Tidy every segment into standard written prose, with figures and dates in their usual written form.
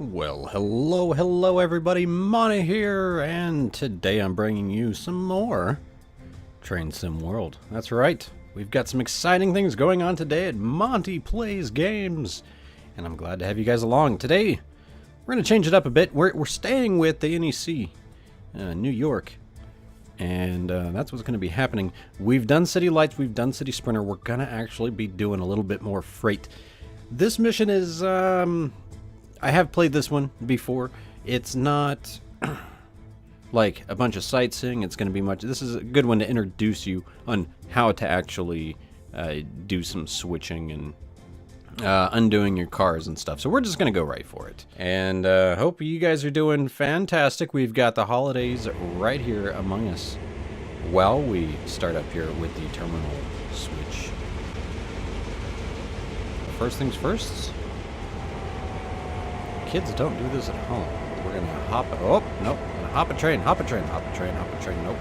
Well, hello everybody, Monte here, and today I'm bringing you some more Train Sim World. That's right, we've got some exciting things going on today at Monte Plays Games, and I'm glad to have you guys along. Today, we're going to change it up a bit. We're staying with the NEC, New York, and that's what's going to be happening. We've done City Lights, we've done City Sprinter, we're going to actually be doing a little bit more freight. This mission is, I have played this one before. It's not like a bunch of sightseeing. It's going to be much. This is a good one to introduce you on how to actually do some switching and undoing your cars and stuff. So we're just going to go right for it. And hope you guys are doing fantastic. We've got the holidays right here among us while we start up here with the terminal switch. First things first. Kids don't do this at home. We're gonna hop. Oh, nope. Gonna hop a train. Hop a train. Hop a train. Hop a train. Nope.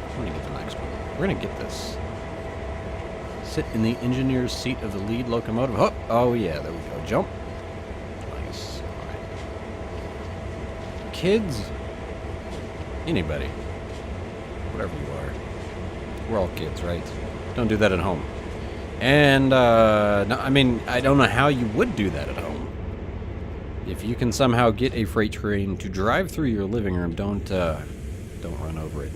I'm gonna get the next one. We're gonna get this. Sit in the engineer's seat of the lead locomotive. Oh, oh yeah. There we go. Jump. Nice. All right. Kids. Anybody. Whatever you are. We're all kids, right? Don't do that at home. And, no, I mean, I don't know how you would do that at home. If you can somehow get a freight train to drive through your living room, don't run over it.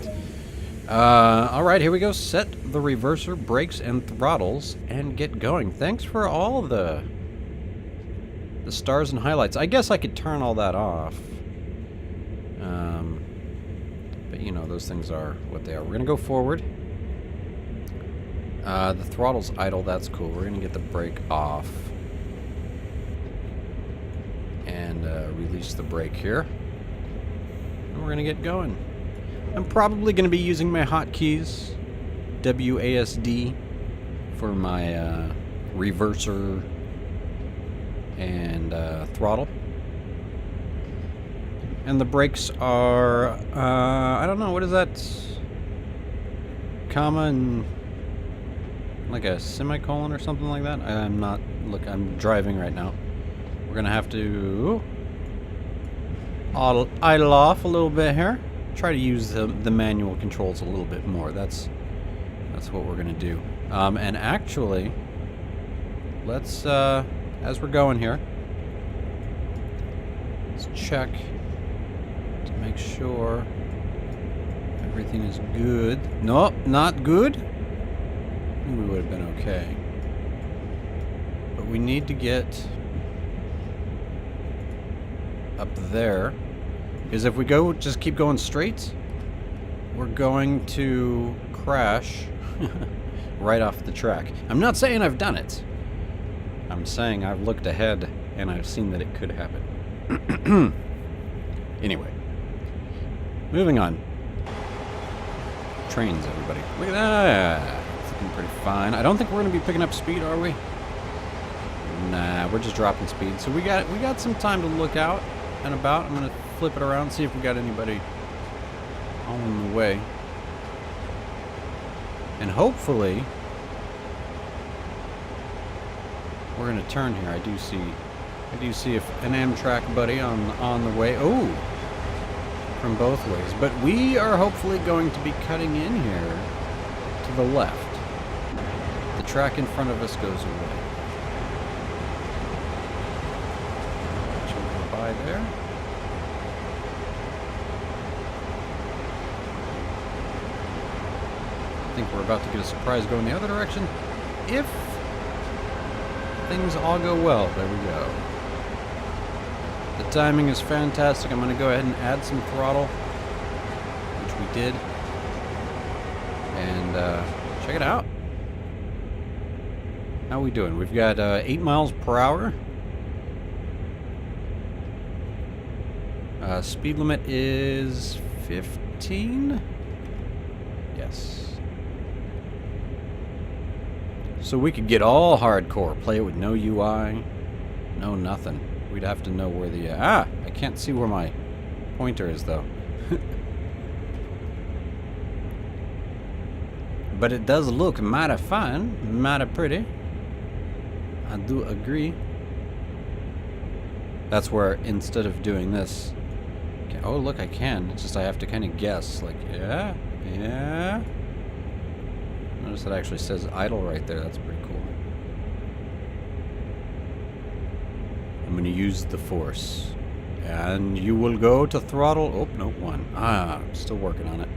Alright, here we go. Set the reverser, brakes, and throttles, and get going. Thanks for all the stars and highlights. I guess I could turn all that off. But, you know, those things are what they are. We're gonna go forward. The throttle's idle, that's cool. We're gonna get the brake off. And release the brake here. And we're gonna get going. I'm probably gonna be using my hotkeys. WASD for my reverser and throttle. And the brakes are, I don't know, what is that? Comma and like a semicolon or something like that. I'm not, look, I'm driving right now. We're gonna have to idle off a little bit here. Try to use the manual controls a little bit more. That's what we're gonna do. And actually, let's, as we're going here, let's check to make sure everything is good. Nope, not good. We would have been okay. But we need to get up there. Because if we go, just keep going straight, we're going to crash right off the track. I'm not saying I've done it. I'm saying I've looked ahead and I've seen that it could happen. Anyway. Moving on. Trains, everybody. Look at that. Pretty fine. I don't think we're going to be picking up speed, are we? Nah, we're just dropping speed. So we got some time to look out and about. I'm going to flip it around and see if we got anybody on the way. And hopefully we're going to turn here. I do see if an Amtrak buddy on the way. Oh, from both ways. But we are hopefully going to be cutting in here to the left. The track in front of us goes away. Go by there. I think we're about to get a surprise going the other direction. If things all go well, there we go. The timing is fantastic. I'm going to go ahead and add some throttle, which we did. And check it out. How are we doing? We've got 8 miles per hour. Speed limit is 15? Yes. So we could get all hardcore, play it with no UI, no nothing. We'd have to know where the... I can't see where my pointer is, though. But it does look mighty fine, mighty pretty. I do agree. That's where instead of doing this... Oh, look, I can. It's just I have to kind of guess. Like, yeah, yeah. Notice it actually says idle right there. That's pretty cool. I'm going to use the force. And you will go to throttle... Oh, no, 1. I'm still working on it.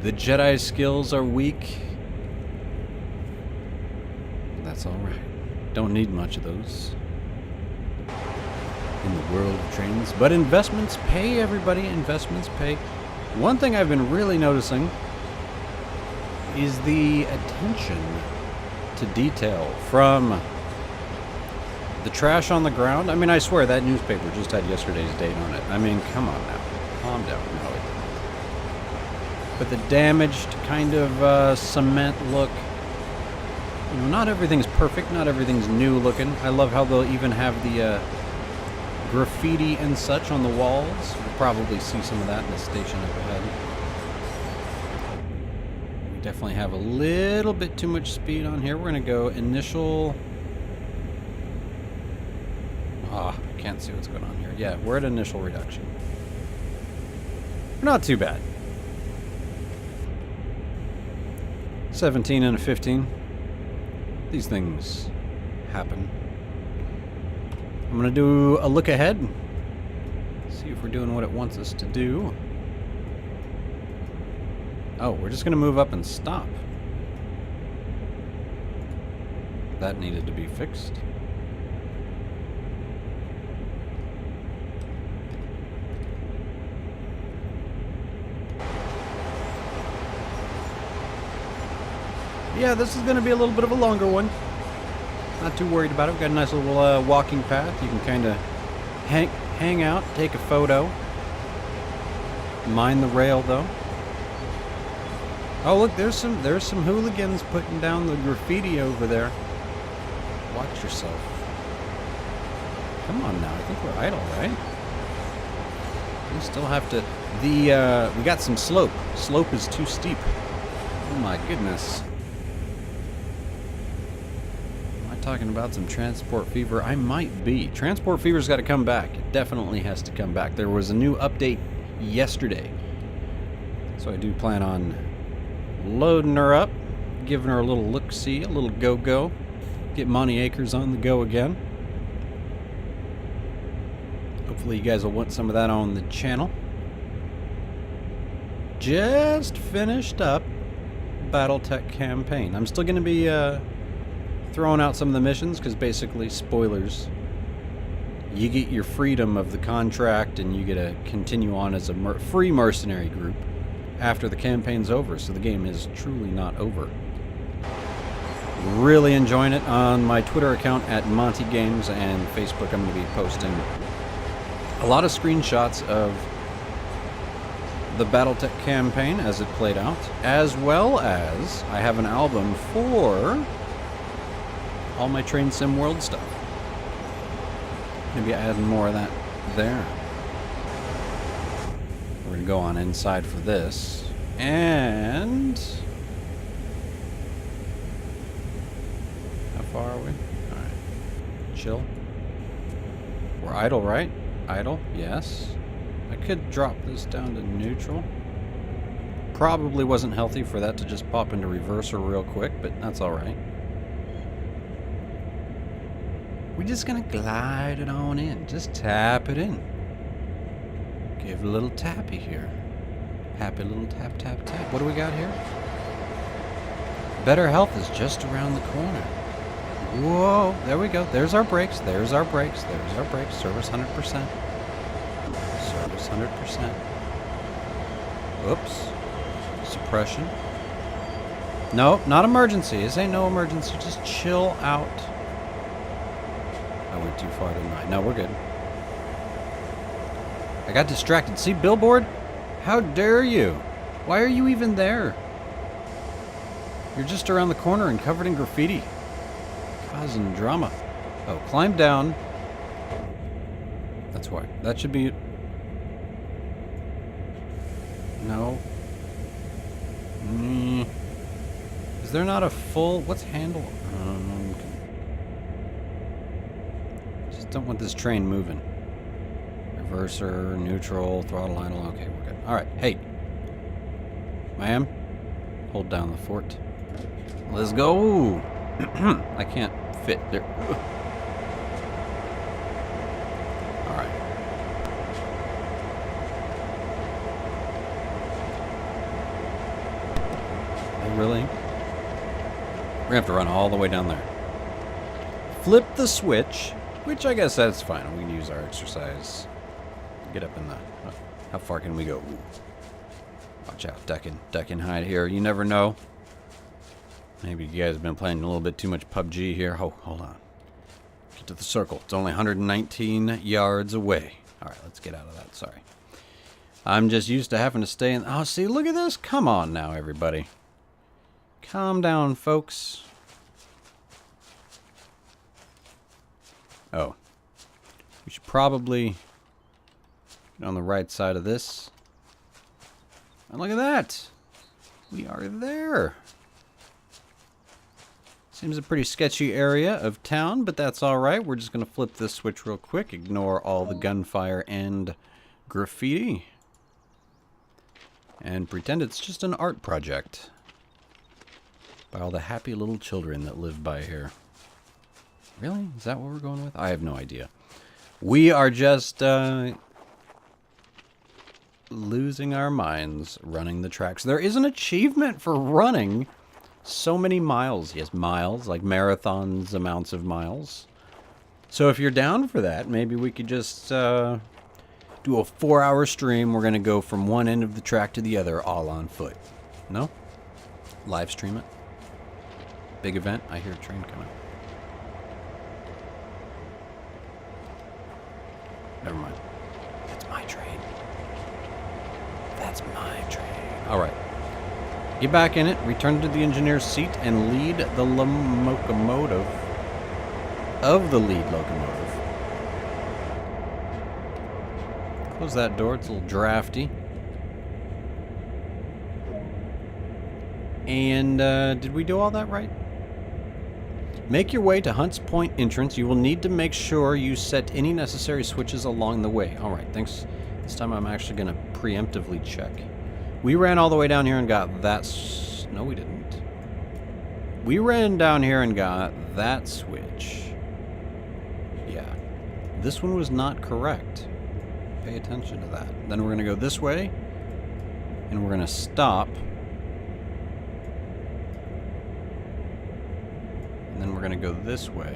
The Jedi skills are weak. That's alright. Don't need much of those in the world of trains. But investments pay, everybody. Investments pay. One thing I've been really noticing is the attention to detail from the trash on the ground. I mean, I swear that newspaper just had yesterday's date on it. I mean, come on now. Calm down. No, it didn't. But the damaged kind of cement look. You know, not everything's perfect. Not everything's new looking. I love how they'll even have the graffiti and such on the walls. We'll probably see some of that in the station up ahead. We definitely have a little bit too much speed on here. We're going to go initial... I can't see what's going on here. Yeah, we're at initial reduction. Not too bad. 17 and a 15. These things happen. I'm going to do a look ahead. See if we're doing what it wants us to do. Oh, we're just going to move up and stop. That needed to be fixed. Yeah, this is going to be a little bit of a longer one. Not too worried about it. We've got a nice little walking path. You can kind of hang out, take a photo. Mind the rail, though. Oh, look, there's some hooligans putting down the graffiti over there. Watch yourself. Come on now. I think we're idle, right? We still have to... we got some slope. Slope is too steep. Oh, my goodness. Talking about some transport fever. I might be. Transport fever's got to come back. It definitely has to come back. There was a new update yesterday, so I do plan on loading her up, giving her a little look-see, a little go-go, get Monte Acres on the go again. Hopefully you guys will want some of that on the channel. Just finished up Battletech campaign. I'm still going to be throwing out some of the missions, because basically, spoilers, you get your freedom of the contract and you get to continue on as a free mercenary group after the campaign's over, so the game is truly not over. Really enjoying it. On my Twitter account at Monte Games and Facebook, I'm going to be posting a lot of screenshots of the Battletech campaign as it played out, as well as I have an album for all my Train Sim World stuff. Maybe adding more of that there. We're going to go on inside for this. And... how far are we? Alright. Chill. We're idle, right? Idle? Yes. I could drop this down to neutral. Probably wasn't healthy for that to just pop into reverser real quick, but that's alright. We're just gonna glide it on in. Just tap it in. Give it a little tappy here. Happy little tap, tap, tap. What do we got here? Better health is just around the corner. Whoa, there we go. There's our brakes. There's our brakes. There's our brakes. Service 100%. Service 100%. Oops. Suppression. No, not emergency. This ain't no emergency. Just chill out. I went too far, didn't I? No, we're good. I got distracted. See, billboard? How dare you? Why are you even there? You're just around the corner and covered in graffiti. Causing drama. Oh, climb down. That's why. That should be... no. Is there not a full... what's handle? Just don't want this train moving. Reverser, neutral, throttle idle. Okay, we're good. Alright, hey. Ma'am, hold down the fort. Let's go. I can't fit there. Alright. Oh, really? We're gonna have to run all the way down there. Flip the switch, which I guess that's fine. We can use our exercise. Get up in the... how far can we go? Ooh. Watch out, duck and hide here. You never know. Maybe you guys have been playing a little bit too much PUBG here. Oh, hold on. Get to the circle. It's only 119 yards away. Alright, let's get out of that. Sorry. I'm just used to having to stay in... oh, see, look at this. Come on now, everybody. Calm down, folks. Oh. We should probably get on the right side of this. And look at that. We are there. Seems a pretty sketchy area of town, but that's alright. We're just going to flip this switch real quick. Ignore all the gunfire and graffiti. And pretend it's just an art project. By all the happy little children that live by here. Really? Is that what we're going with? I have no idea. We are just losing our minds running the tracks. There is an achievement for running so many miles. Yes, miles, like marathons, amounts of miles. So if you're down for that, maybe we could just do a 4-hour stream. We're going to go from one end of the track to the other all on foot. No? Live stream it. Big event. I hear a train coming. Never mind. That's my train. That's my train. Alright. Get back in it, return to the engineer's seat, and lead the locomotive of the lead locomotive. Close that door, it's a little drafty. And, did we do all that right? Make your way to Hunt's Point entrance. You will need to make sure you set any necessary switches along the way. Alright, thanks. This time I'm actually going to preemptively check. We ran all the way down here and got that... no, we didn't. We ran down here and got that switch. Yeah. This one was not correct. Pay attention to that. Then we're going to go this way. And we're going to stop. And then we're going to go this way.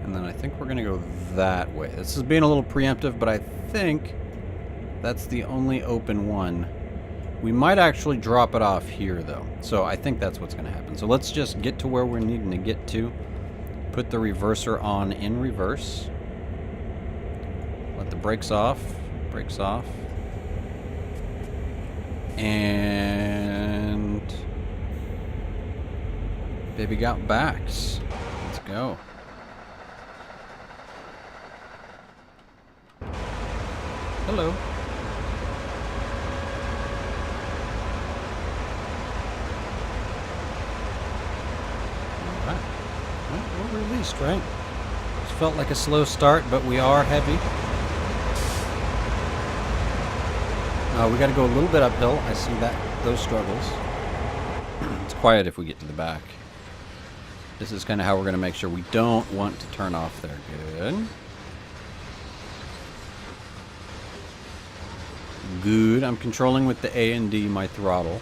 And then I think we're going to go that way. This is being a little preemptive, but I think that's the only open one. We might actually drop it off here, though. So I think that's what's going to happen. So let's just get to where we're needing to get to. Put the reverser on in reverse. Let the brakes off. Brakes off. And... baby got backs. Let's go. Hello. Alright. Well, we're released, right? It felt like a slow start, but we are heavy. We gotta go a little bit uphill. I see those struggles. It's quiet if we get to the back. This is kind of how we're gonna make sure we don't want to turn off there. Good. Good. I'm controlling with the A and D my throttle.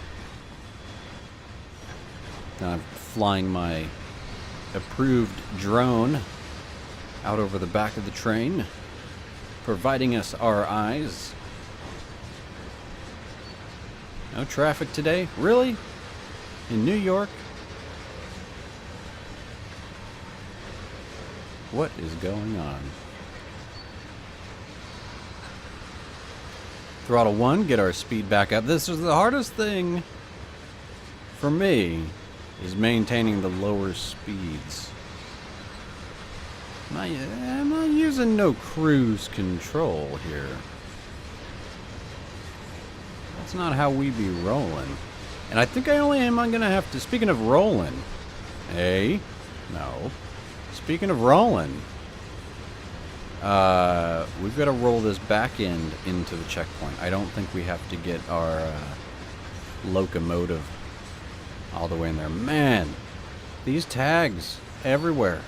Now I'm flying my approved drone out over the back of the train, providing us our eyes. No traffic today? Really? In New York? What is going on? Throttle 1, get our speed back up. This is the hardest thing for me, is maintaining the lower speeds. I'm not using no cruise control here. That's not how we be rolling. And I think I only am going to have to, speaking of rolling, no. speaking of rolling, we've got to roll this back end into the checkpoint. I don't think we have to get our locomotive all the way in there. Man, these tags everywhere.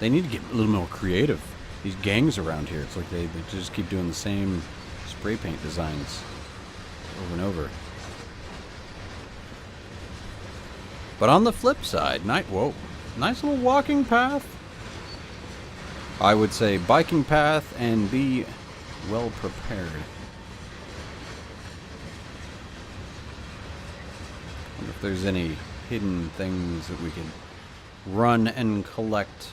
They need to get a little more creative. These gangs around here, it's like they just keep doing the same spray paint designs over and over. But on the flip side, whoa, nice little walking path. I would say biking path and be well prepared. Wonder if there's any hidden things that we can run and collect.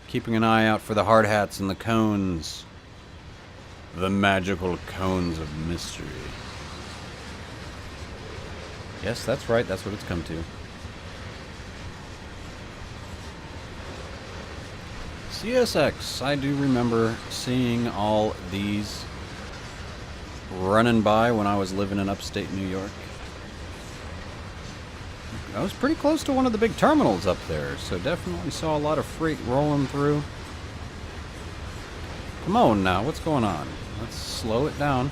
Keeping an eye out for the hard hats and the cones. The magical cones of mystery. Yes, that's right. That's what it's come to. CSX. I do remember seeing all these running by when I was living in upstate New York. I was pretty close to one of the big terminals up there, so definitely saw a lot of freight rolling through. Come on now, what's going on? Let's slow it down.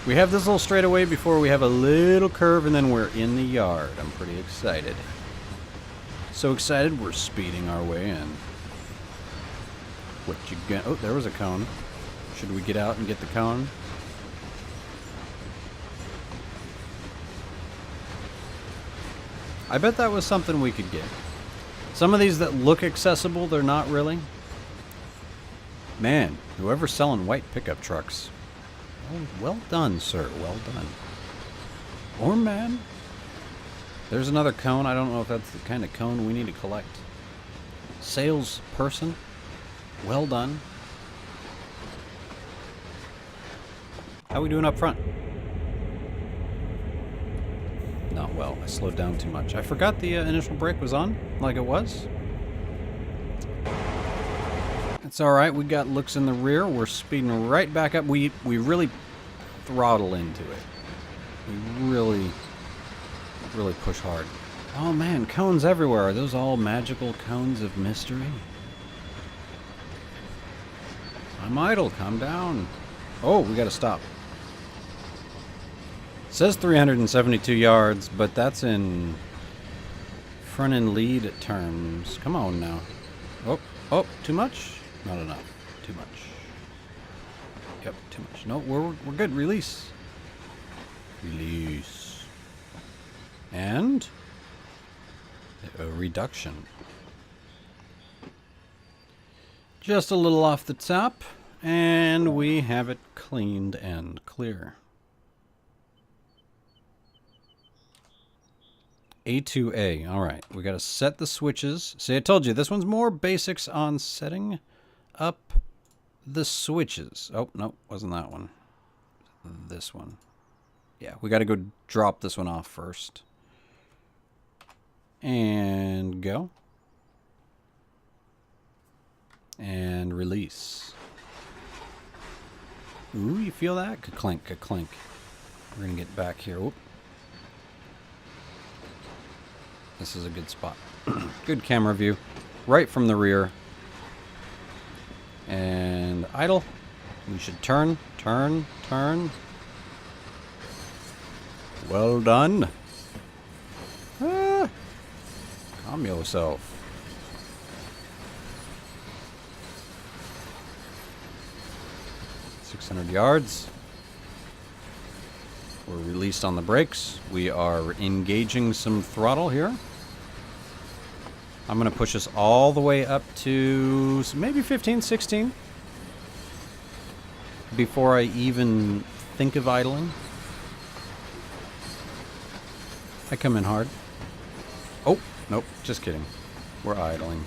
We have this little straightaway before we have a little curve, and then we're in the yard. I'm pretty excited. So excited, we're speeding our way in. What you got? Oh, there was a cone. Should we get out and get the cone? I bet that was something we could get. Some of these that look accessible, they're not really. Man, whoever's selling white pickup trucks. Well done, sir. Well done. Or man. There's another cone. I don't know if that's the kind of cone we need to collect. Salesperson. Well done. How we doing up front? Not well. I slowed down too much. I forgot the initial brake was on, like it was. It's alright. We got looks in the rear. We're speeding right back up. We really throttle into it. We really push hard. Oh man, cones everywhere. Are those all magical cones of mystery? I'm idle. Calm down. Oh, we gotta stop. It says 372 yards, but that's in front end lead terms. Come on now. Oh, too much? Not enough. Too much. Yep, too much. No, we're good. Release. Release. And a reduction. Just a little off the top, and we have it cleaned and clear. A2A. Alright, we got to set the switches. See, I told you, this one's more basics on setting up the switches. Oh, no, wasn't that one. This one. Yeah, we got to go drop this one off first. And go. And release. Ooh, you feel that? Ka-clink, ka-clink. We're going to get back here. Oop. This is a good spot. Good camera view. Right from the rear. And idle. We should turn, turn, turn. Well done. Ah. Calm yourself. Yards. We're released on the brakes. We are engaging some throttle here. I'm going to push us all the way up to maybe 15, 16 before I even think of idling. I come in hard. Oh, nope, just kidding. We're idling.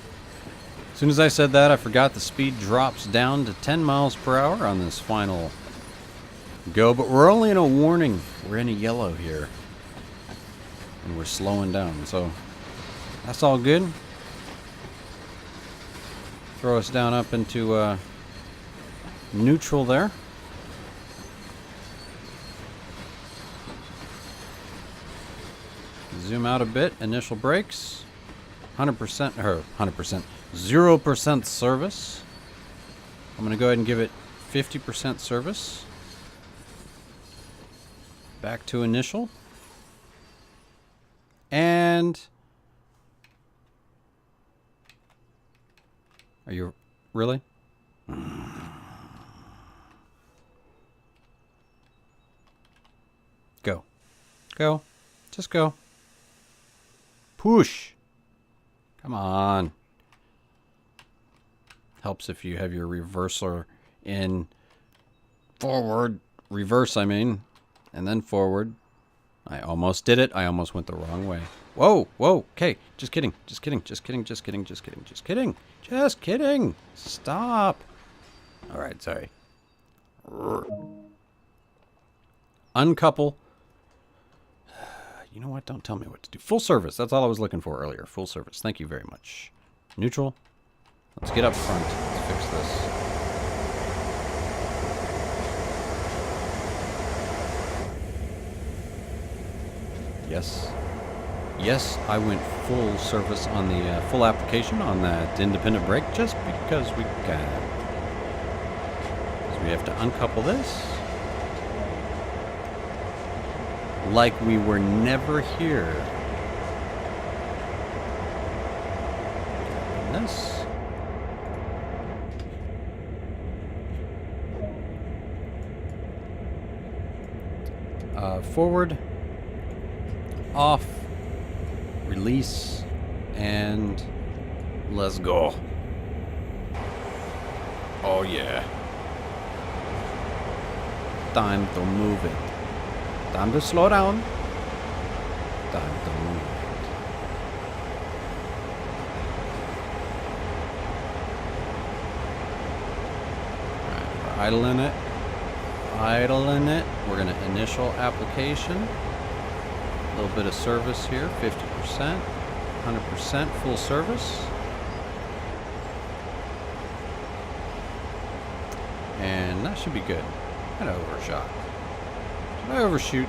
As soon as I said that, I forgot the speed drops down to 10 miles per hour on this final go, but we're only in a warning. We're in a yellow here. And we're slowing down, so that's all good. Throw us down up into neutral there. Zoom out a bit. Initial brakes. 100% or 100%. 0% service. I'm going to go ahead and give it 50% service. Back to initial. And... Are you... Really? Go. Go. Just go. Push. Come on. Helps if you have your reverser in forward. Reverse, I mean. And then forward. I almost did it. I almost went the wrong way. Whoa, whoa. Okay, just kidding. Just kidding. Just kidding. Just kidding. Just kidding. Just kidding. Just kidding. Stop. All right, sorry. Uncouple. You know what? Don't tell me what to do. Full service. That's all I was looking for earlier. Full service. Thank you very much. Neutral. Let's get up front. Let's fix this. Yes. Yes, I went full service on the full application on that independent brake just because we can. Because we have to uncouple this. Like we were never here. And this. Forward. Off. Release. And let's go. Oh yeah. Time to move it. Time to slow down. Time to move it. Alright, we're idling it. Idling it. We're going to initial application. A little bit of service here. 50%. 100% full service. And that should be good. Kind of overshot. Did I overshoot?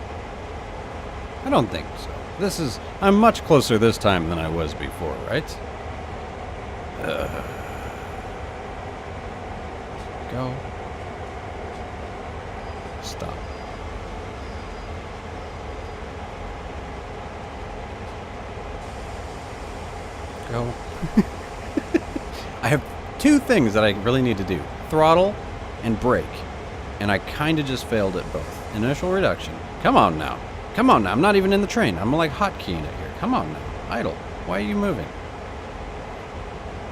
I don't think so. This is... I'm much closer this time than I was before, right? Go. Stop. Go. I have two things that I really need to do. Throttle and brake. And I kind of just failed at both. Initial reduction. Come on now. Come on now. I'm not even in the train. I'm like hotkeying it here. Come on now. Idle. Why are you moving?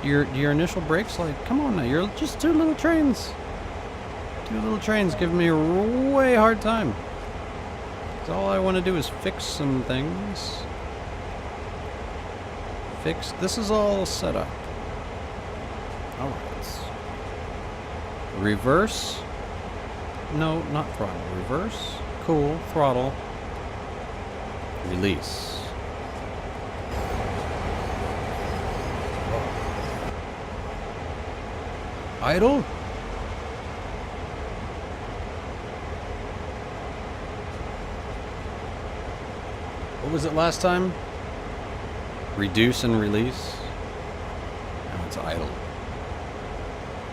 Your initial brakes, like, come on now. You're just two little trains. Two little trains giving me a way hard time. So all I want to do is fix some things. Fix. This is all set up. Alright. Reverse. No, not throttle. Reverse. Cool. Throttle. Release. Idle. What was it last time? Reduce and release. Now it's idle.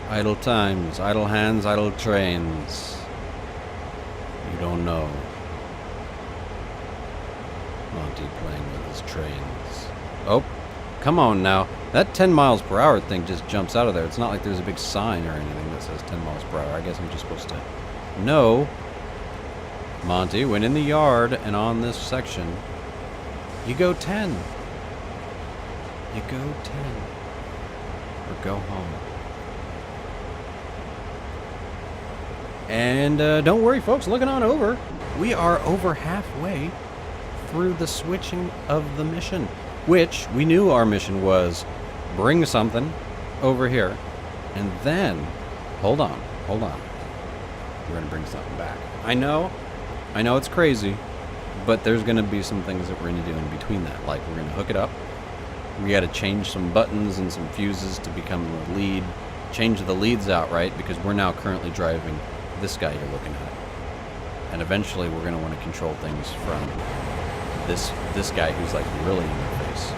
Idle times, idle hands, idle trains. You don't know. Monte playing with his trains. Oh, come on now. That 10 miles per hour thing just jumps out of there. It's not like there's a big sign or anything that says 10 miles per hour. I guess I'm just supposed to know. Monte, when in the yard and on this section, you go 10. You go 10. Or go home. And don't worry, folks, looking on over, we are over halfway through the switching of the mission, which we knew our mission was bring something over here, and then, hold on, we're going to bring something back. I know it's crazy, but there's going to be some things that we're going to do in between that, like we're going to hook it up, we got to change some buttons and some fuses to become the lead, change the leads outright, because we're now currently driving this guy you're looking at. And eventually we're going to want to control things from this guy who's like really in your face.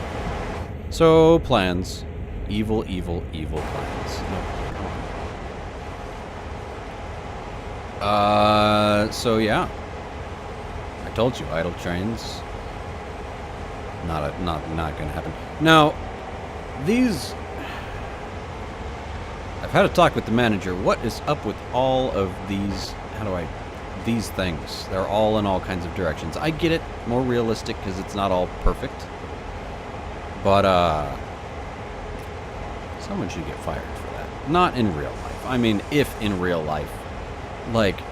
So plans, evil plans. No. So yeah, I told you, idle trains. Not gonna happen. Now, these. I've had a talk with the manager. What is up with all of these? These things? They're all in all kinds of directions. I get it, more realistic because it's not all perfect. But someone should get fired for that. Not in real life. I mean, if in real life, like.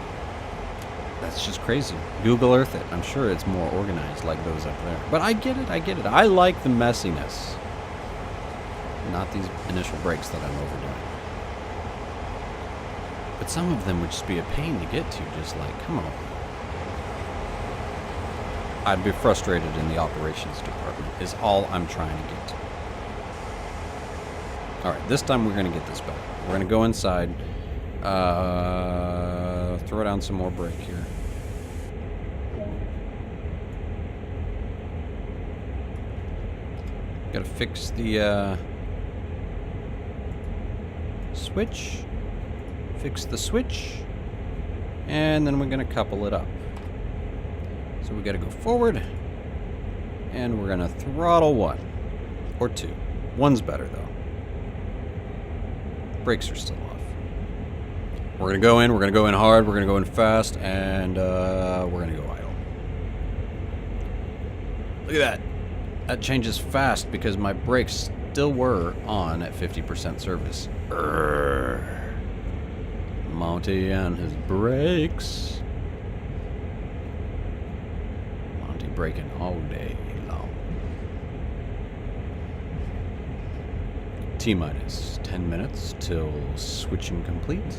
That's just crazy. Google Earth it. I'm sure it's more organized like those up there. But I get it. I like the messiness. Not these initial breaks that I'm overdoing. But some of them would just be a pain to get to. Just like, come on. I'd be frustrated in the operations department is all I'm trying to get to. Alright, this time we're going to get this back. We're going to go inside. Throw down some more brake here. Gotta fix the switch. Fix the switch. And then we're gonna couple it up. So we gotta go forward. And we're gonna throttle 1. Or 2. 1's better though. Brakes are still off. We're going to go in hard, we're going to go in fast, and we're going to go idle. Look at that. That changes fast because my brakes still were on at 50% service. Monte and his brakes. Monte braking all day long. T-minus 10 minutes till switching complete.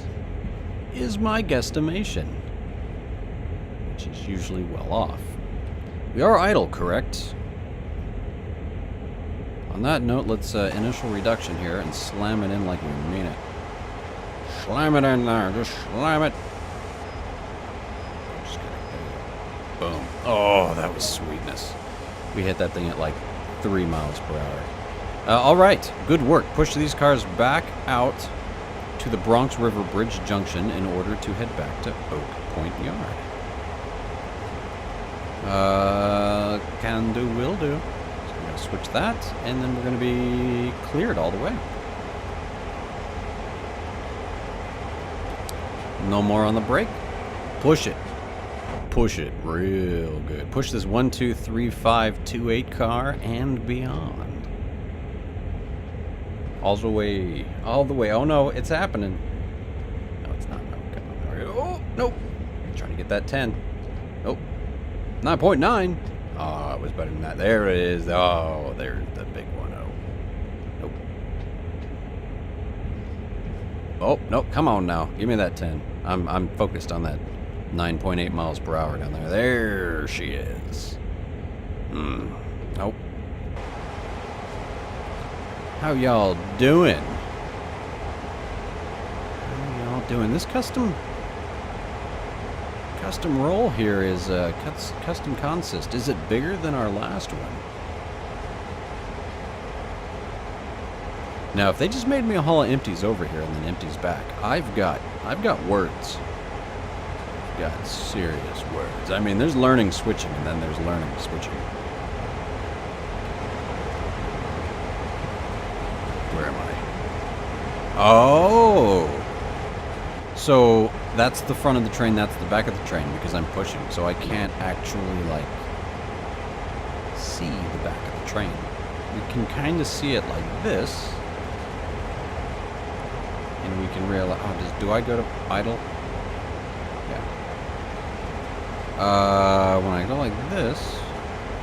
Is my guesstimation, which is usually well off. We are idle, correct? On that note, let's initial reduction here and slam it in like we mean it. Slam it in there, just slam it. Just kidding. Boom. Oh, that was sweetness. We hit that thing at like 3 miles per hour. All right, good work. Push these cars back out to the Bronx River Bridge Junction in order to head back to Oak Point Yard. Can do, will do. So we're going to switch that, and then we're going to be cleared all the way. No more on the brake. Push it. Push it real good. Push this 1, 2, 3, 5, 2, 8 car and beyond. All the way. All the way. Oh no, it's happening. No, it's not. No, come on. Oh, nope. Trying to get that 10. Nope. 9.9. Oh, it was better than that. There it is. Oh, there's the big one. Oh. Nope. Oh, nope. Come on now. Give me that 10. I'm focused on that 9.8 miles per hour down there. There she is. Nope. How y'all doing? How y'all doing? This custom roll here is custom consist. Is it bigger than our last one? Now, if they just made me a haul of empties over here and then empties back, I've got words. I've got serious words. I mean, there's learning switching, and then there's learning switching. Where am I? Oh! So, that's the front of the train, that's the back of the train, because I'm pushing, so I can't actually, like, see the back of the train. We can kind of see it like this. And we can realize, do I go to idle? Yeah. When I go like this, look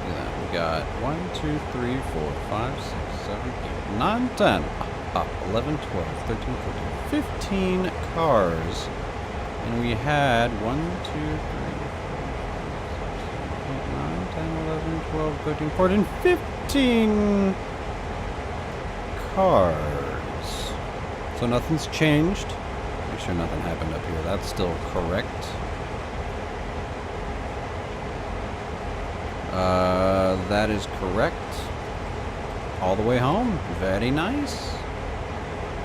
at that. We got 1, 2, 3, 4, 5, 6, 7, 8, 9, 10, 11, 12, 13, 14, 15 cars. And we had 1, 2, 3, 4, 5, 6, 7, 8, 9, 10, 11, 12, 13, 14, 15 cars. So nothing's changed. Make sure nothing happened up here. That's still correct. That is correct. All the way home. Very nice.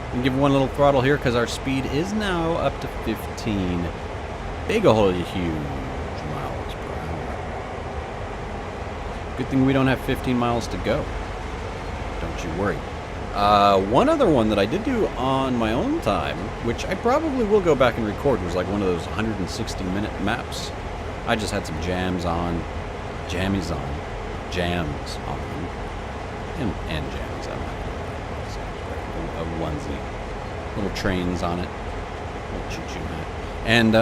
We can give one little throttle here because our speed is now up to 15. Big ol' huge miles per hour. Good thing we don't have 15 miles to go. Don't you worry. One other one that I did do on my own time, which I probably will go back and record, was like one of those 160-minute maps. I just had some jams on. Jammies on. Jams on. And jammies on. A onesie. Little trains on it. Little choo-choo hat. And,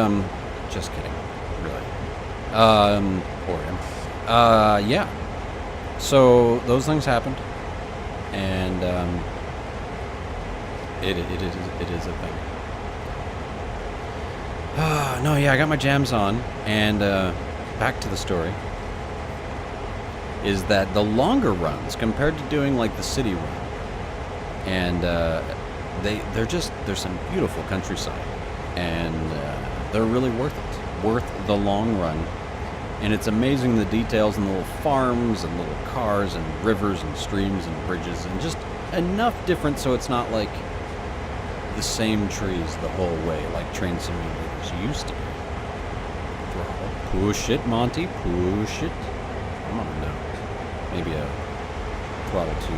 just kidding. Really. Or him. Yeah. So, those things happened. And, it is a thing. No, yeah, I got my jams on. And, back to the story. Is that the longer runs, compared to doing like the city run, and there's some beautiful countryside, and they're really worth the long run. And it's amazing the details and the little farms and little cars and rivers and streams and bridges and just enough different so it's not like the same trees the whole way like train simulators used to be. Push it, Monte, push it. Come on now. Maybe a throttle 2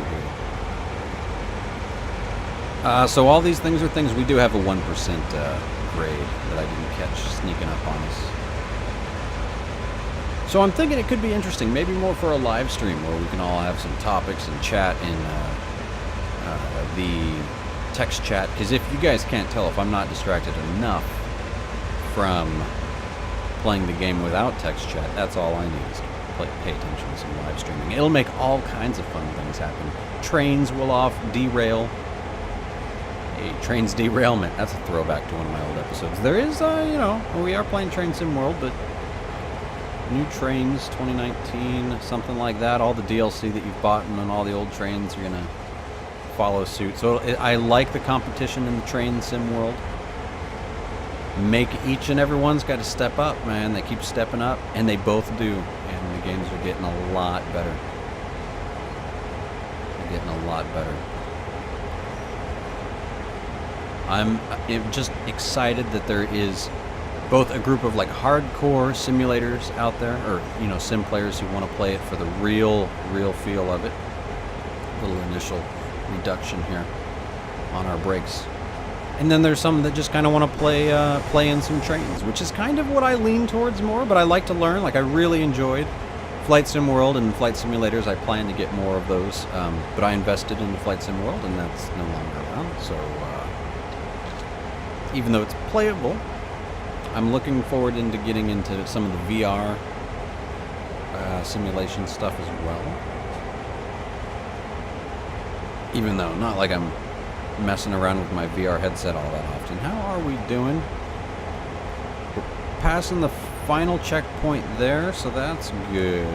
here. So all these things are things we do have a 1% grade that I didn't catch sneaking up on us. So I'm thinking it could be interesting, maybe more for a live stream where we can all have some topics and chat in the text chat. Because if you guys can't tell, if I'm not distracted enough from playing the game without text chat, that's all I need is to pay attention to some live streaming. It'll make all kinds of fun things happen. Trains will derail. A train's derailment. That's a throwback to one of my old episodes. There is, we are playing Train Sim World, but new trains, 2019, something like that. All the DLC that you've bought and on all the old trains are going to follow suit. So I like the competition in the Train Sim World. Make each and every one's got to step up, man. They keep stepping up, and they both do. And the games are getting a lot better. They're getting a lot better. I'm just excited that there is both a group of like hardcore simulators out there, or sim players who want to play it for the real feel of it. A little initial reduction here on our brakes. And then there's some that just kind of want to play in some trains, which is kind of what I lean towards more, but I like to learn. Like, I really enjoyed Flight Sim World and Flight Simulators. I plan to get more of those, but I invested in the Flight Sim World, and that's no longer around. So, even though it's playable, I'm looking forward into getting into some of the VR simulation stuff as well. Even though, not like I'm messing around with my VR headset all that often. How are we doing? We're passing the final checkpoint there, so that's good.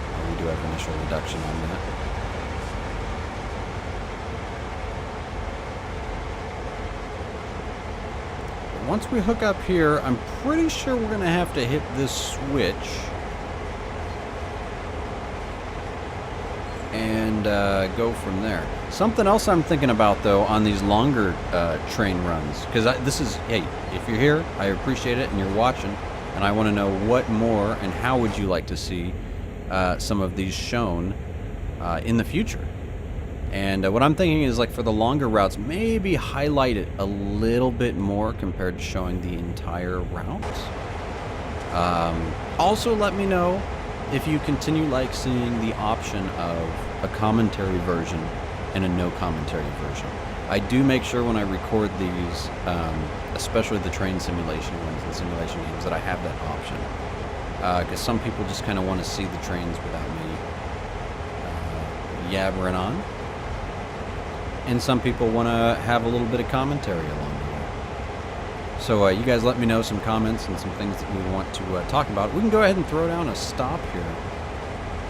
Oh, we do have initial reduction on that. But once we hook up here, I'm pretty sure we're going to have to hit this switch and go from there. Something else I'm thinking about, though, on these longer train runs, because hey, if you're here, I appreciate it, and you're watching, and I want to know what more and how would you like to see some of these shown in the future. And what I'm thinking is, like, for the longer routes, maybe highlight it a little bit more compared to showing the entire route. Also, let me know if you continue seeing the option of a commentary version and a no commentary version. I do make sure when I record these, especially the train simulation ones and simulation games, that I have that option. Because some people just kind of want to see the trains without me yabbering on. And some people want to have a little bit of commentary along the way. So you guys let me know some comments and some things that we want to talk about. We can go ahead and throw down a stop here.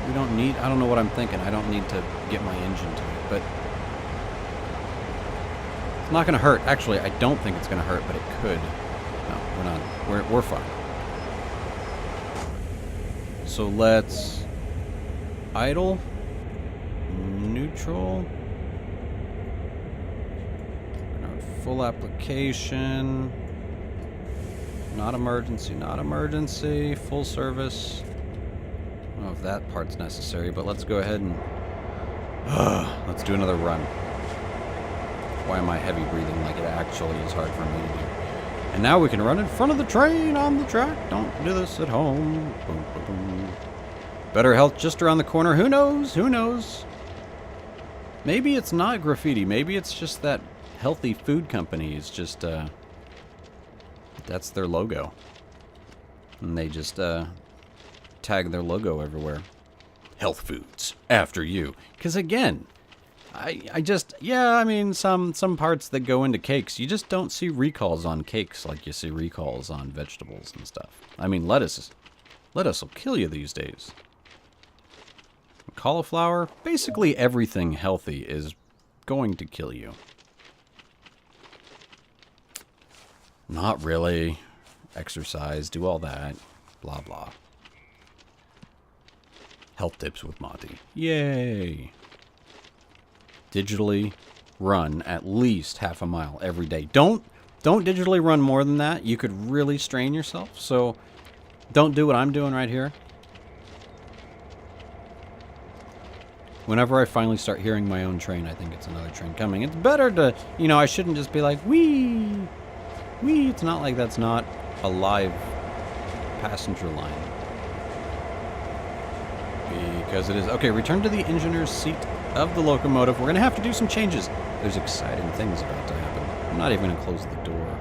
We don't need, I don't know what I'm thinking. I don't need to get my engine to it, but it's not going to hurt. Actually, I don't think it's going to hurt, but it could. No, we're not. We're fine. So let's idle, neutral, full application, not emergency, not emergency, full service. I don't know if that part's necessary, but let's go ahead and let's do another run. Why am I heavy breathing like it actually is hard for me to do? And now we can run in front of the train on the track. Don't do this at home. Boom, boom, boom. Better health just around the corner. Who knows? Who knows? Maybe it's not graffiti. Maybe it's just that healthy food company is just, that's their logo. And they just, tag their logo everywhere. Health foods, after you. Because again, I just, yeah, I mean, some parts that go into cakes, you just don't see recalls on cakes like you see recalls on vegetables and stuff. I mean, lettuce will kill you these days. Cauliflower, basically everything healthy is going to kill you. Not really. Exercise, do all that. Blah, blah. Health tips with Monte. Yay! Digitally run at least half a mile every day. Don't digitally run more than that. You could really strain yourself. So don't do what I'm doing right here. Whenever I finally start hearing my own train, I think it's another train coming. It's better to, you know, I shouldn't just be like, wee, wee. It's not like that's not a live passenger line. Because it is. Okay, return to the engineer's seat of the locomotive. We're going to have to do some changes. There's exciting things about to happen. I'm not even going to close the door.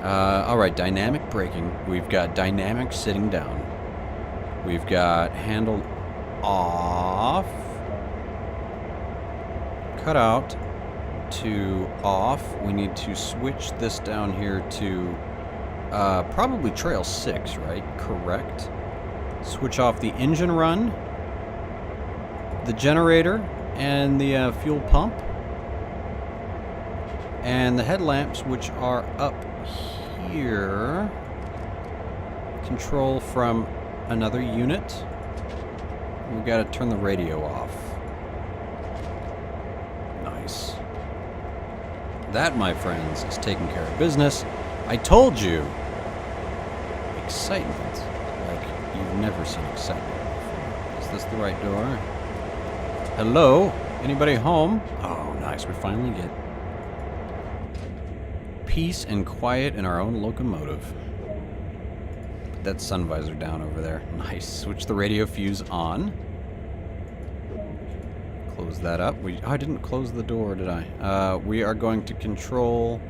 Alright, dynamic braking. We've got dynamic sitting down. We've got handle off. Cut out to off. We need to switch this down here to probably trail 6, right? Correct. Switch off the engine run, the generator, and the fuel pump, and the headlamps, which are up here. Control from another unit. We've got to turn the radio off. Nice. That, my friends, is taking care of business. I told you. Excitement. You've never seen excitement before. Is this the right door? Hello? Anybody home? Oh, nice. We finally get peace and quiet in our own locomotive. Put that sun visor down over there. Nice. Switch the radio fuse on. Close that up. I didn't close the door, did I? We are going to control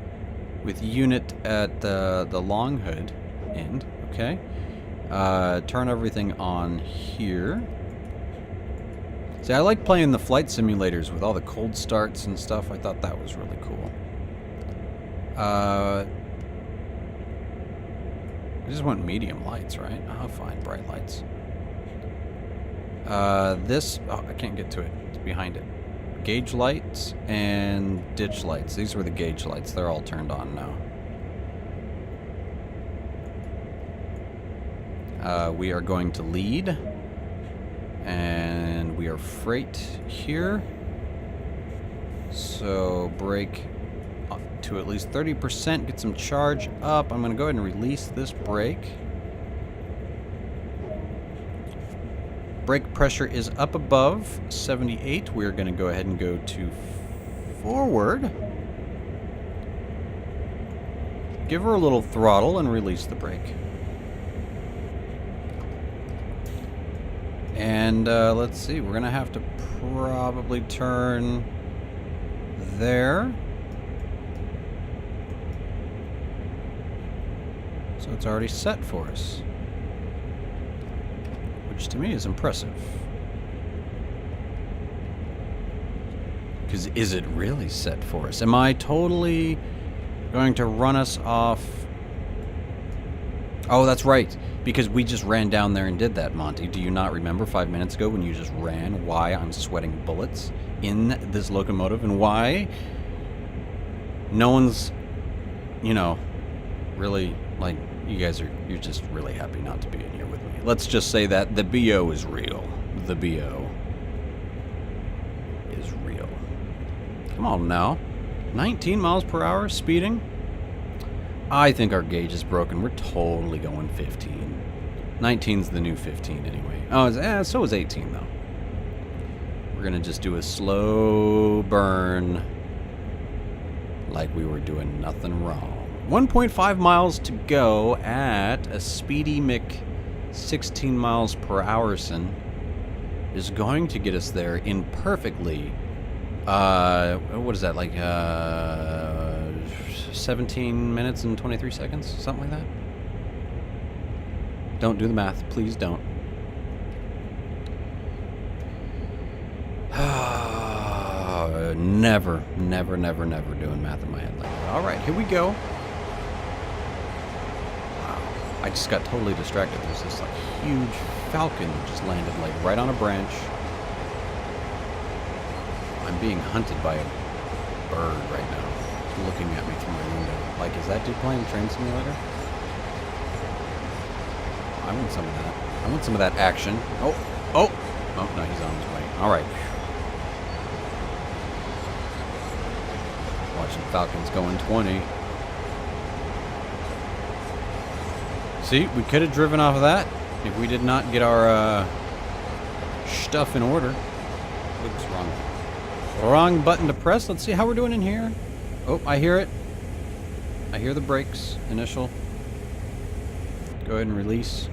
with unit at the long hood end. Okay. Turn everything on here. See, I like playing the flight simulators with all the cold starts and stuff. I thought that was really cool. I just want medium lights, right? Oh, fine, bright lights. This, oh, I can't get to it. It's behind it. Gauge lights and ditch lights. These were the gauge lights. They're all turned on now. We are going to lead, and we are freight here. So brake to at least 30%, get some charge up. I'm going to go ahead and release this brake. Brake pressure is up above 78. We're going to go ahead and go to forward. Give her a little throttle and release the brake. And let's see, we're going to have to probably turn there. So it's already set for us. Which to me is impressive. Because is it really set for us? Am I totally going to run us off? Oh, that's right. Because we just ran down there and did that, Monty. Do you not remember 5 minutes ago when you just ran why I'm sweating bullets in this locomotive and why no one's, you know, really, like, you're just really happy not to be in here with me. Let's just say that the BO is real. The BO is real. Come on now. 19 miles per hour speeding? I think our gauge is broken. We're totally going 15. 19's the new 15 anyway. Oh, so is 18 though. We're gonna just do a slow burn like we were doing nothing wrong. 1.5 miles to go at a speedy Mick 16 miles per hour is going to get us there in perfectly what is that, like 17 minutes and 23 seconds, something like that. Don't do the math, please don't. Never doing math in my head like that. All right, here we go. Wow, I just got totally distracted. There's this like huge falcon that just landed like right on a branch. I'm being hunted by a bird right now. It's looking at me through my window. Like, is that dude playing Train Simulator? I want some of that. I want some of that action. Oh, no, he's on his way. All right. Watching Falcons going 20. See, we could have driven off of that if we did not get our stuff in order. Oops, wrong button to press. Let's see how we're doing in here. Oh, I hear it. I hear the brakes. Initial. Go ahead and release.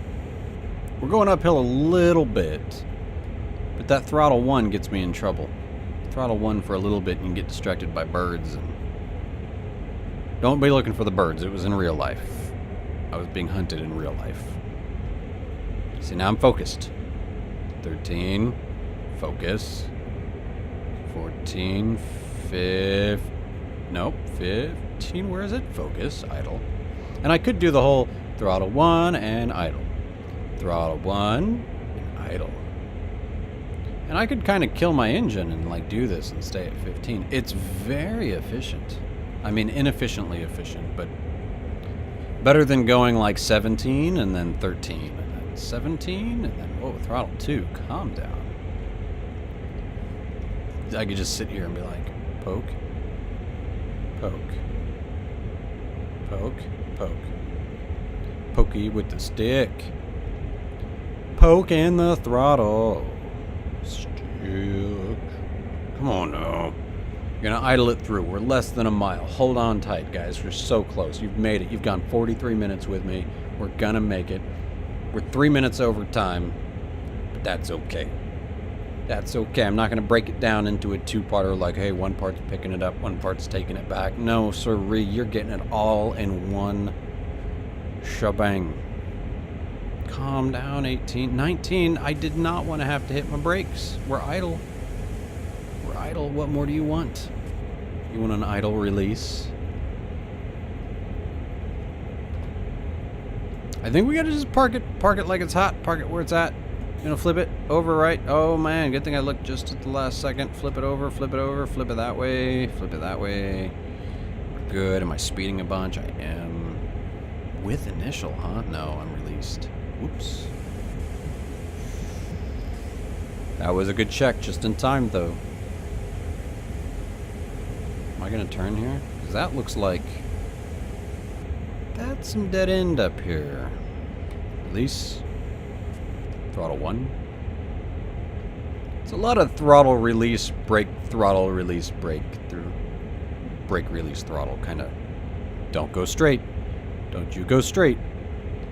We're going uphill a little bit, but that throttle 1 gets me in trouble. Throttle 1 for a little bit and you get distracted by birds. And don't be looking for the birds. It was in real life. I was being hunted in real life. See, now I'm focused. 13. Focus. 14. 15. Nope. 15. Where is it? Focus. Idle. And I could do the whole throttle 1 and idle. Throttle 1 and idle. And I could kind of kill my engine and like do this and stay at 15. It's very efficient. I mean, inefficiently efficient, but better than going like 17 and then 13 and then 17 and then, whoa, throttle 2, calm down. I could just sit here and be like, poke, poke, poke, poke. Pokey with the stick. Poke in the throttle. Stick. Come on now. You're gonna idle it through. We're less than a mile. Hold on tight, guys. We're so close. You've made it. You've gone 43 minutes with me. We're gonna make it. We're 3 minutes over time, but that's okay. That's okay. I'm not gonna break it down into a two-parter like, hey, one part's picking it up, one part's taking it back. No, sirree. You're getting it all in one shebang. Calm down, 18. 19, I did not want to have to hit my brakes. We're idle. We're idle. What more do you want? You want an idle release? I think we gotta just park it like it's hot. Park it where it's at. You know, flip it over, right? Oh man, good thing I looked just at the last second. Flip it over, flip it over, flip it that way, flip it that way. We're good. Am I speeding a bunch? I am. With initial, huh? No, I'm released. Oops. That was a good check, just in time though. Am I gonna turn here? Because that looks like that's some dead end up here. Release. Throttle 1. It's a lot of throttle release, brake, throttle release, brake, through brake release, throttle. Kind of. Don't go straight. Don't you go straight.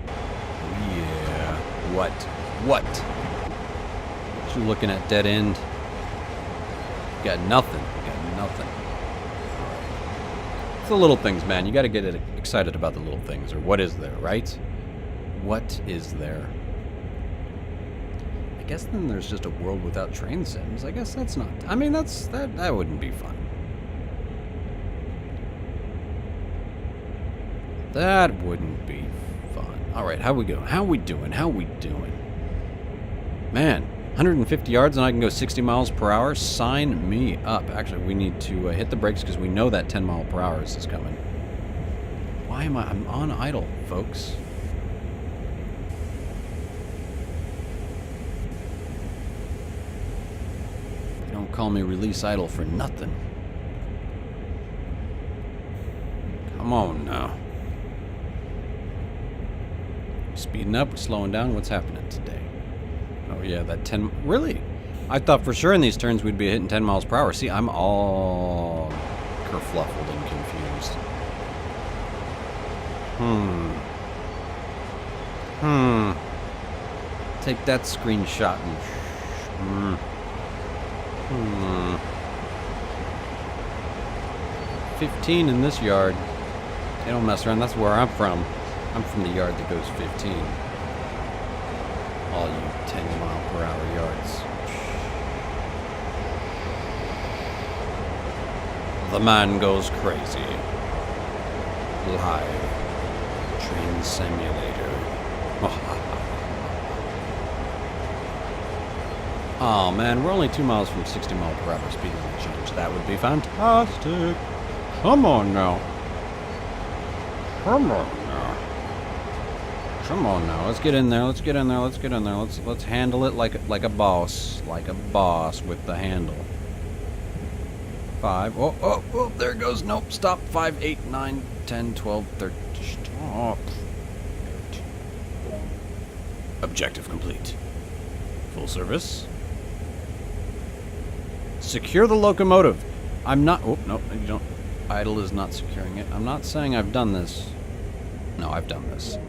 Yeah. What? What? What you looking at, dead end? You got nothing. You got nothing. It's the little things, man. You got to get excited about the little things. Or what is there, right? What is there? I guess then there's just a world without train sims. I guess that's not... I mean, that wouldn't be fun. That wouldn't be fun. Alright, how we going? How we doing? How we doing? Man, 150 yards and I can go 60 miles per hour? Sign me up. Actually, we need to hit the brakes because we know that 10 mile per hour is coming. Why am I'm on idle, folks. call me release idle for nothing. Come on now. Speeding up, we're slowing down. What's happening today? Oh yeah, that 10... Really? I thought for sure in these turns we'd be hitting 10 miles per hour. See, I'm all kerfluffled and confused. Take that screenshot and... 15 in this yard. They don't mess around. That's where I'm from. I'm from the yard that goes 15. All you 10 mile per hour yards. The man goes crazy. Live. Train simulator. Oh man, we're only 2 miles from 60 mile per hour speed limit change. That would be fantastic. Come on now. Come on now. Come on now. Let's get in there. Let's get in there. Let's get in there. Let's handle it like a boss. Like a boss with the handle. 5. Oh, there it goes. Nope. Stop. 5, 8, 9, 10, 12, 13. Stop. Objective complete. Full service. Secure the locomotive. I'm not... Oh, no, you don't... Idle is not securing it. I'm not saying I've done this. No, I've done this.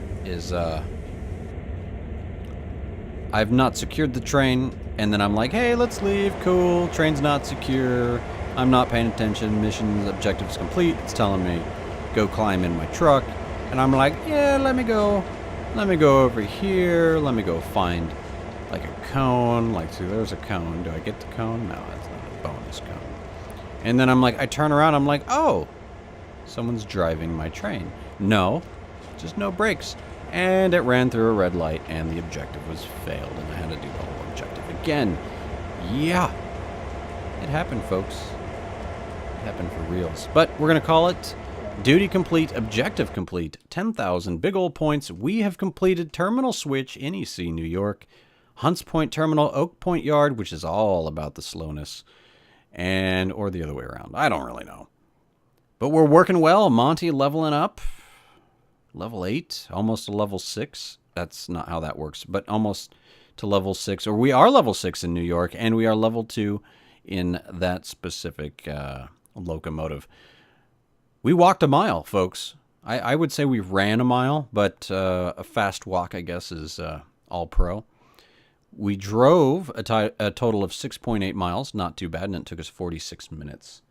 I've not secured the train, and then I'm like, hey, let's leave. Cool. Train's not secure. I'm not paying attention. Mission's objective's complete. It's telling me, go climb in my truck. And I'm like, yeah, let me go. Let me go over here. Let me go find, like, a cone. Like, see, there's a cone. Do I get the cone? No, that's not a bonus cone. And then I'm like, I turn around, I'm like, oh, someone's driving my train. No, just no brakes. And it ran through a red light, and the objective was failed, and I had to do the whole objective again. Yeah, it happened, folks. It happened for reals. But we're going to call it duty complete, objective complete, 10,000 big old points. We have completed Terminal Switch, NEC, New York, Hunts Point Terminal, Oak Point Yard, which is all about the slowness. Or the other way around. I don't really know. But we're working well. Monte leveling up. Level 8. Almost to level 6. That's not how that works. But almost to level 6. Or we are level 6 in New York. And we are level 2 in that specific locomotive. We walked a mile, folks. I would say we ran a mile. But a fast walk, I guess, is all pro. We drove a total of 6.8 miles, not too bad, and it took us 46 minutes.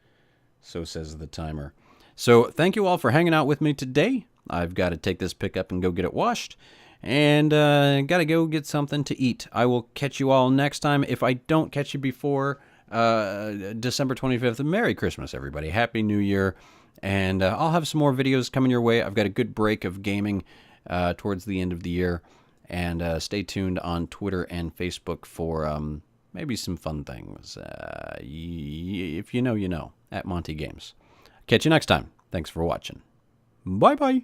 So says the timer. So thank you all for hanging out with me today. I've got to take this pickup and go get it washed, and got to go get something to eat. I will catch you all next time. If I don't catch you before December 25th, Merry Christmas, everybody. Happy New Year, and I'll have some more videos coming your way. I've got a good break of gaming towards the end of the year. And stay tuned on Twitter and Facebook for maybe some fun things. If you know, you know, at Monte Games. Catch you next time. Thanks for watching. Bye-bye.